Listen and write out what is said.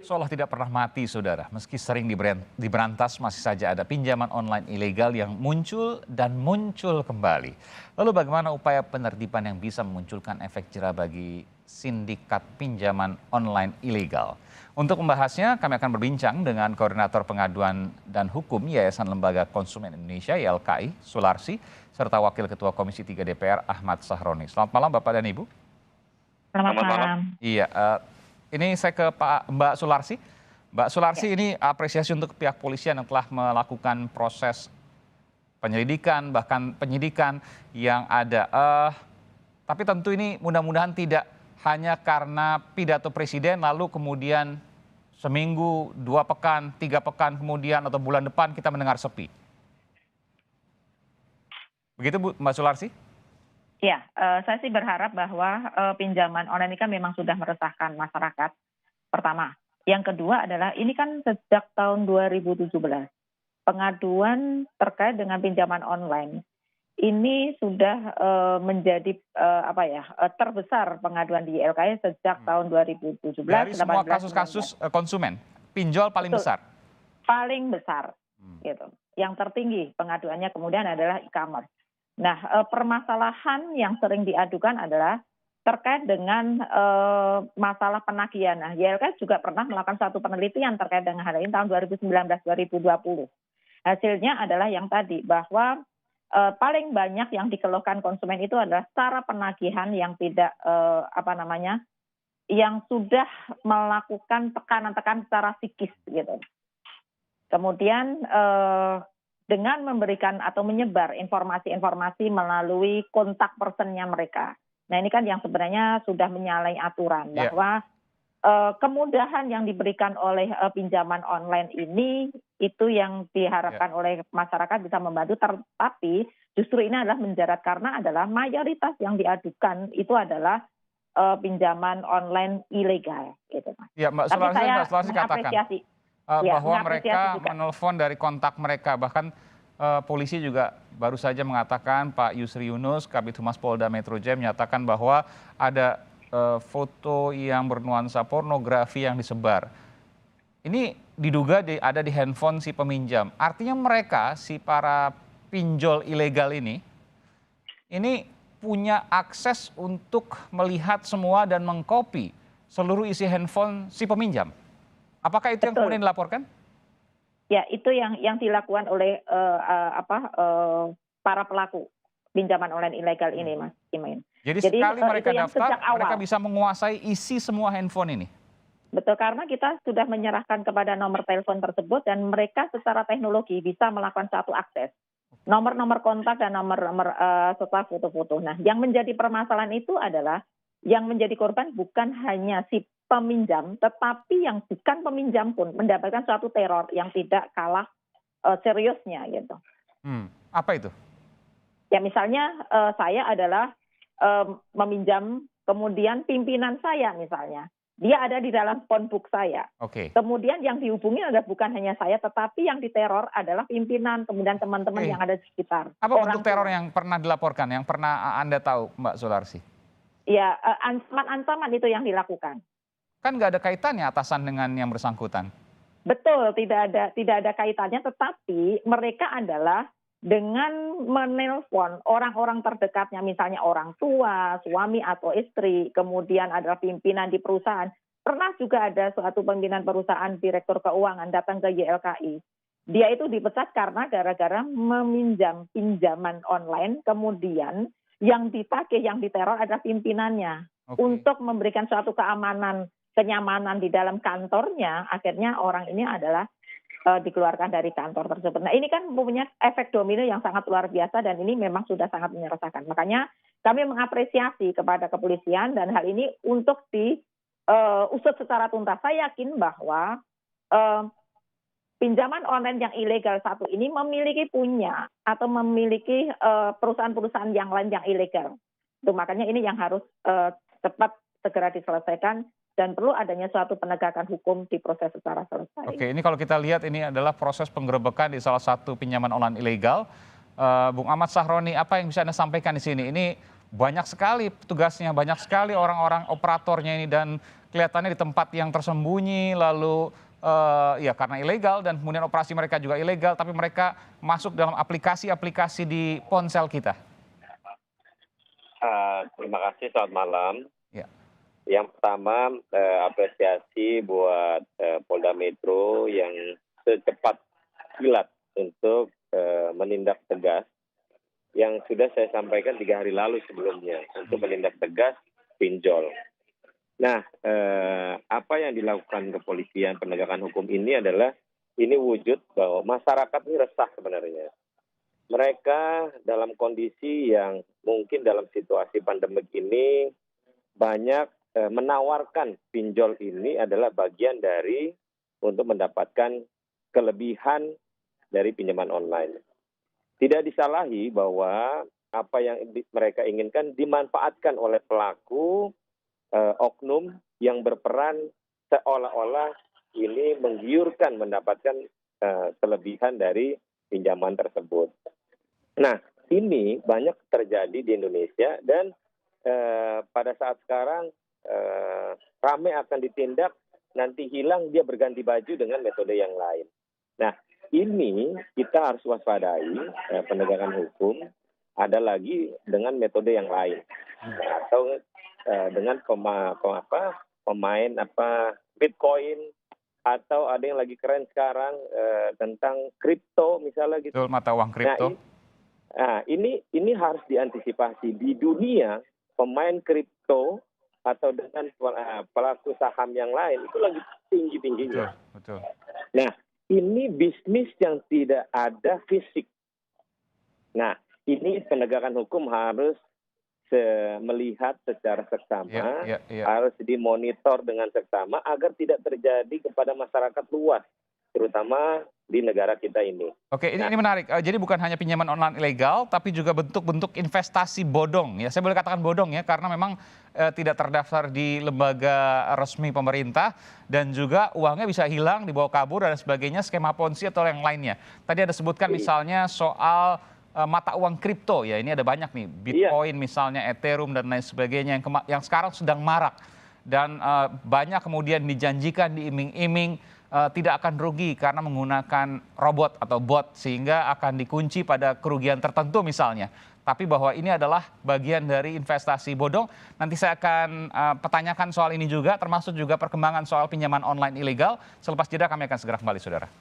Seolah tidak pernah mati, saudara. Meski sering diberantas, masih saja ada pinjaman online ilegal yang muncul dan muncul kembali. Lalu bagaimana upaya penertiban yang bisa memunculkan efek jera bagi sindikat pinjaman online ilegal? Untuk membahasnya, kami akan berbincang dengan Koordinator Pengaduan dan Hukum Yayasan Lembaga Konsumen Indonesia (YLKI), Sularsi, serta Wakil Ketua Komisi 3 DPR, Ahmad Sahroni. Selamat malam, Bapak dan Ibu. Selamat malam. Iya, ini saya ke Mbak Sularsi. Mbak Sularsi, ini apresiasi untuk pihak polisian yang telah melakukan proses penyelidikan, bahkan penyidikan yang ada. Tapi tentu ini mudah-mudahan tidak hanya karena pidato presiden lalu kemudian seminggu, 2 pekan, 3 pekan kemudian atau bulan depan kita mendengar sepi. Begitu Bu, Mbak Sularsi? Ya, saya sih berharap bahwa pinjaman online ini kan memang sudah meresahkan masyarakat, pertama. Yang kedua adalah ini kan sejak tahun 2017, pengaduan terkait dengan pinjaman online ini sudah menjadi terbesar pengaduan di YLKI sejak tahun 2017. Dari semua kasus-kasus konsumen, pinjol paling besar? Paling besar, gitu. Yang tertinggi pengaduannya kemudian adalah e-commerce. Nah, permasalahan yang sering diadukan adalah terkait dengan masalah penagihan. Nah, YLKI juga pernah melakukan satu penelitian terkait dengan hal ini tahun 2019-2020. Hasilnya adalah yang tadi, bahwa paling banyak yang dikeluhkan konsumen itu adalah cara penagihan yang tidak yang sudah melakukan tekanan-tekanan secara psikis gitu. Kemudian dengan memberikan atau menyebar informasi-informasi melalui kontak personnya mereka. Nah, ini kan yang sebenarnya sudah menyalahi aturan, bahwa kemudahan yang diberikan oleh pinjaman online ini itu yang diharapkan oleh masyarakat bisa membantu, tetapi justru ini adalah menjerat karena adalah mayoritas yang diadukan itu adalah pinjaman online ilegal gitu, Mas. Ya, Mbak Sularsi katakan bahwa mereka menelpon dari kontak mereka, bahkan polisi juga baru saja mengatakan, Pak Yusri Yunus, Kabid Humas Polda Metro Jaya menyatakan bahwa ada foto yang bernuansa pornografi yang disebar. Ini diduga ada di handphone si peminjam. Artinya mereka, si para pinjol ilegal ini punya akses untuk melihat semua dan mengcopy seluruh isi handphone si peminjam. Apakah itu yang kemudian dilaporkan? Ya, itu yang dilakukan oleh para pelaku pinjaman online ilegal ini, Mas Imain. Jadi sekali mereka daftar, mereka bisa menguasai isi semua handphone ini? Betul, karena kita sudah menyerahkan kepada nomor telepon tersebut dan mereka secara teknologi bisa melakukan satu akses. Nomor-nomor kontak dan nomor-nomor setelah foto-foto. Nah, yang menjadi permasalahan itu adalah yang menjadi korban bukan hanya si peminjam, tetapi yang bukan peminjam pun mendapatkan suatu teror yang tidak kalah seriusnya gitu. Apa itu? Ya, misalnya saya adalah meminjam, kemudian pimpinan saya misalnya, dia ada di dalam phone book saya. Kemudian yang dihubungi adalah bukan hanya saya, tetapi yang diteror adalah pimpinan, kemudian teman-teman yang ada di sekitar. Apa bentuk teror yang pernah dilaporkan, yang pernah Anda tahu, Mbak Sularsi? Ya, ancaman itu yang dilakukan. Kan nggak ada kaitannya atasan dengan yang bersangkutan. Betul, tidak ada kaitannya, tetapi mereka adalah dengan menelpon orang-orang terdekatnya, misalnya orang tua, suami atau istri, kemudian adalah pimpinan di perusahaan. Pernah juga ada suatu pimpinan perusahaan, direktur keuangan datang ke YLKI. Dia itu dipecat karena gara-gara meminjam pinjaman online, kemudian yang ditagih, yang diteror adalah pimpinannya. Untuk memberikan suatu keamanan, kenyamanan di dalam kantornya, akhirnya orang ini adalah dikeluarkan dari kantor tersebut. Nah, ini kan mempunyai efek domino yang sangat luar biasa dan ini memang sudah sangat meresahkan. Makanya kami mengapresiasi kepada kepolisian dan hal ini untuk diusut secara tuntas. Saya yakin bahwa pinjaman online yang ilegal satu ini memiliki perusahaan-perusahaan yang lain yang ilegal. Itu makanya ini yang harus cepat segera diselesaikan dan perlu adanya suatu penegakan hukum di proses secara selesai. Oke, ini kalau kita lihat ini adalah proses penggerebekan di salah satu pinjaman online ilegal. Bung Ahmad Sahroni, apa yang bisa Anda sampaikan di sini? Ini banyak sekali petugasnya, banyak sekali orang-orang operatornya ini, dan kelihatannya di tempat yang tersembunyi, lalu ya karena ilegal dan kemudian operasi mereka juga ilegal, tapi mereka masuk dalam aplikasi-aplikasi di ponsel kita? Terima kasih, selamat malam. Ya. Yang pertama, apresiasi buat Polda Metro yang secepat kilat untuk menindak tegas yang sudah saya sampaikan 3 hari lalu sebelumnya untuk menindak tegas pinjol. Nah, apa yang dilakukan kepolisian penegakan hukum ini adalah ini wujud bahwa masyarakat ini resah sebenarnya. Mereka dalam kondisi yang mungkin dalam situasi pandemik ini banyak menawarkan pinjol ini adalah bagian dari untuk mendapatkan kelebihan dari pinjaman online. Tidak disalahi bahwa apa yang mereka inginkan dimanfaatkan oleh pelaku oknum yang berperan seolah-olah ini menggiurkan mendapatkan kelebihan dari pinjaman tersebut. Nah, ini banyak terjadi di Indonesia dan pada saat sekarang ramai akan ditindak, nanti hilang dia berganti baju dengan metode yang lain. Nah, ini kita harus waspadai penegakan hukum ada lagi dengan metode yang lain atau dengan pemain Bitcoin atau ada yang lagi keren sekarang tentang kripto misalnya gitu. Betul, mata uang kripto. Nah, ini harus diantisipasi di dunia pemain kripto atau dengan pelaku saham yang lain itu lagi tinggi-tingginya. Betul. Nah, ini bisnis yang tidak ada fisik. Nah, ini penegakan hukum harus melihat secara seksama, harus dimonitor dengan seksama agar tidak terjadi kepada masyarakat luas, terutama di negara kita ini. Oke, ini menarik. Jadi bukan hanya pinjaman online ilegal, tapi juga bentuk-bentuk investasi bodong. Ya, saya boleh katakan bodong ya, karena memang tidak terdaftar di lembaga resmi pemerintah dan juga uangnya bisa hilang, dibawa kabur dan sebagainya, skema ponzi atau yang lainnya. Tadi ada sebutkan misalnya soal mata uang kripto ya, ini ada banyak nih, Bitcoin misalnya, Ethereum dan lain sebagainya yang sekarang sedang marak dan banyak kemudian dijanjikan diiming-iming tidak akan rugi karena menggunakan robot atau bot sehingga akan dikunci pada kerugian tertentu misalnya. Tapi bahwa ini adalah bagian dari investasi bodong. Nanti saya akan pertanyakan soal ini juga, termasuk juga perkembangan soal pinjaman online ilegal. Selepas jeda kami akan segera kembali, saudara.